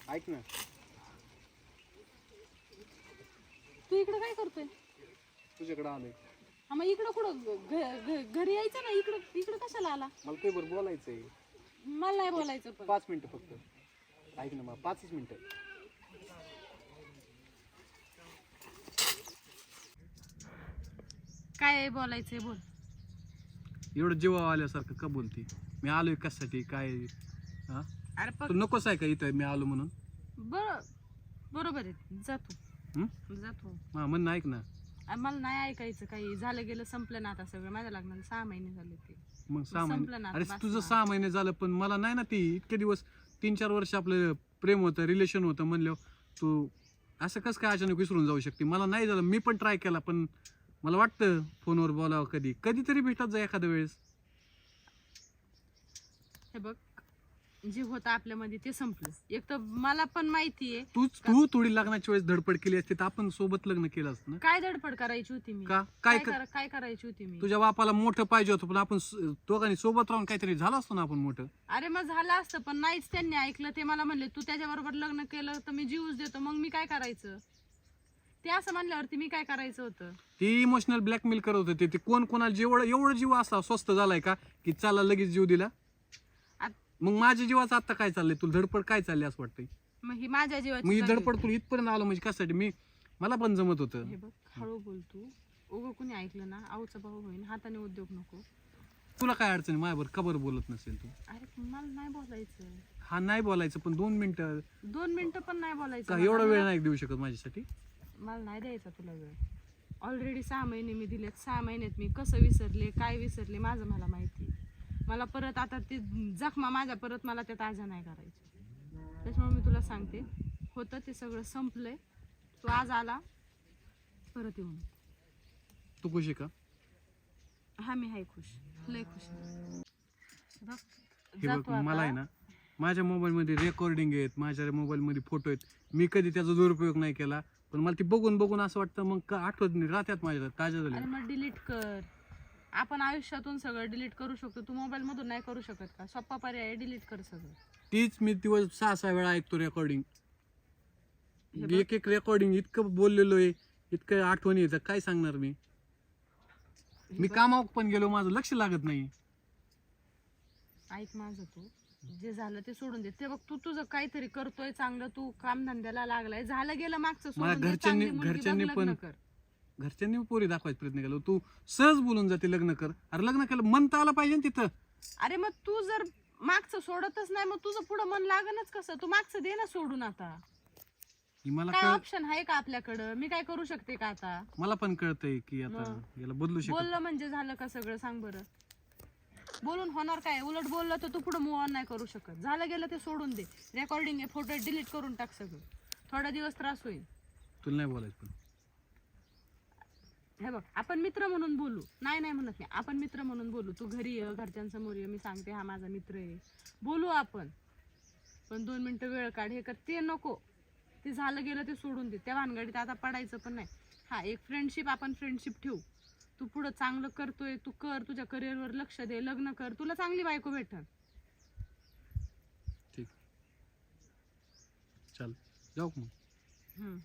ऐक ना, तू इकडे काय करतोय? तुझ्याकडे आलोय. हा मग इकडं कुठं घरी यायचं ना, इकडं इकडं कशाला आला? मला तुझ्यावर बोलायचंय. मला नाही बोलायचं पण. 5 मिनिटं फक्त. ऐक ना, मला 5च मिनिटं. काय बोलायचंय बोल. एवढं जीवा आल्यासारखं का बोलती? मी आलोय कशासाठी काय? हा, अरे तू नकोच आहे का इथं मी आलो म्हणून? बरोबर आहे, जातो जातो. हा म्हण, ऐक ना. मला नाही ऐकायचं काही. झालं गेलं संपलं ना आता सगळं. माझ्या लग्नाला 6 महिने झाले ते. मग 6 संपलं ना महिने? आता, अरे बस तुझं ना. 6 महिने झालं, पण मला नाही ना. ती इतके दिवस 3-4 वर्ष आपलं प्रेम होतं, रिलेशन होतं म्हणल्यावर तू असं कसं काय अचानक विसरून जाऊ शकते? मला नाही झालं, मी पण ट्राय केला, पण मला वाटतं फोनवर बोलावं कधीतरी भेटत जा एखाद्या वेळेस. हे बघ, जे होतं आपल्यामध्ये ते संपलं. एक तर मला पण माहितीये तू थोडी लग्नाच्या वेळेस धडपड केली असते तर आपण सोबत लग्न केलं असतं ना. काय धडपड करायची होती मी. का? काय करायची होती मी. तुझ्या बापाला मोठं पाहिजे होतं, पण आपण दोघांनी सोबत राहून काहीतरी झालं असतं ना आपण मोठं. अरे मग झालं असतं, पण नाहीच त्यांनी ऐकलं. ते मला म्हणले तू त्याच्याबरोबर लग्न केलं तर मी जीवच देतो. मग मी काय करायचं? ते असं म्हणल्यावरती मी काय करायचं होतं? ती इमोशनल ब्लॅकमेल करत होते. ते कोण कोणाला एवढं जीव असा स्वस्त झालाय का की चाला लगेच जीव दिला? मग माझ्या जीवाचं आता काय चाललंय? तुला धडपड काय चालली असं वाटतंय? मग ही माझ्या जीवाची मी झाली धडपड होती. तुला इथपर्यंत आलो म्हणजे कशासाठी? मला पण जमत होतं. हे बघ, हळू बोल तू. उगं कुणी ऐकलं ना आऊचा भाऊ होईन. हाताने उद्योग नको. तुला काय अडचण आहे माझ्यावर? का बरं बोलत नसेल तू? अरे मला नाही बोलायचं. हा, नाही बोलायचं, पण 2 मिनिटं 2 मिनिटं पण नाही बोलायचं. का एवढा वेळ नाही देऊ शकत माझ्यासाठी? मला नाही द्यायचा तुला वेळ. ऑलरेडी 6 महिने मी दिलेत. 6 महिन्यात मी कसं विसरले, काय विसरले, माझं मला माहिती. मला परत आता ते जखमा माझ्या परत मला त्या ताज्या नाही करायच्या. त्याच्यामुळे मी तुला सांगते, होतं ते सगळं संपलंय. तू आज आला परत येऊन. तू खुश आहे का? हा, मी हाय खुश, लय खुश आहे. बघ, हे जातो बघ, मला आहे आता. ना, माझ्या मोबाईलमध्ये रेकॉर्डिंग आहेत, माझ्या मोबाईलमध्ये फोटो आहेत. मी कधी त्याचा दुरुपयोग नाही केला, पण मला ती बघून बघून असं वाटतं मग आठवत नाही राहत्यात माझ्या ताज्या अरे झाल्या. मग डिलीट कर. आपण आयुष्यातून सगळं डिलीट करू शकतो. तू मोबाईल मधून नाही करू शकत का? सोप्पा पर्याय, डिलीट कर सगळं. तीच मी दिवस 6-6 वेळा ऐकतो रेकॉर्डिंग. हे बघ. एक रेकॉर्डिंग इतकं बोललेलो आहे, इतकं आठवणी येतं, काय सांगणार मी. मी कामावर पण गेलो, माझं लक्ष लागत नाही. ऐक माझं, तू जे झालं ते सोडून दे. ते बघ, तू तुझं काहीतरी करतोय चांगलं. तू कामधंद्याला लागलाय. झालं गेलं मागचं मला सोडून दे. चांगली मुलगी बघ, घरच्यांनी लग्न पण कर. घरच्यांनी पोरी दाखवायचा प्रयत्न केला. तू सहज बोलून जाते लग्न कर. अरे लग्न केलं म्हणता आलं पाहिजे ना तिथं. अरे मग तू जर मागचं सोडतच नाही, मग तुझं पुढं मन लागणच कसं? तू मागचं दे ना सोडून आता. ही मला काय ऑप्शन आहे का आपल्याकडं? मी काय करू शकते का आता? मला पण कळतंय की आता याला बदलू शकतो. बोललं म्हणजे झालं का सगळं? सांग बरं. बोलून होणार काय? उलट बोललं तर तू पुढे मूव ऑन नाही करू शकत. झालं गेलं ते सोडून दे. रेकॉर्डिंग आहे, फोटो डिलीट करून टाक सगळं. थोडा दिवस त्रास होईल. तुला नाही बोलायचं पण. हे बघ, आपण मित्र म्हणून बोलू. नाही नाही म्हणत नाही. आपण मित्र म्हणून बोलू. तू घरी ये, घरच्यांसमोर ये. मी सांगते हा माझा मित्र आहे. बोलू आपण. पण 2 मिनिटं वेळ काढ. हे कर ते नको. ते झालं गेलं ते सोडून दे. त्या भानगडीत आता पडायचं पण नाही. हा, एक फ्रेंडशिप, आपण फ्रेंडशिप ठेवू. तू पुढं चांगलं करतोय, तू कर. तुझ्या करिअरवर लक्ष दे. लग्न कर. तुला चांगली बायको भेटल. ठीक, चल जाऊ का मग?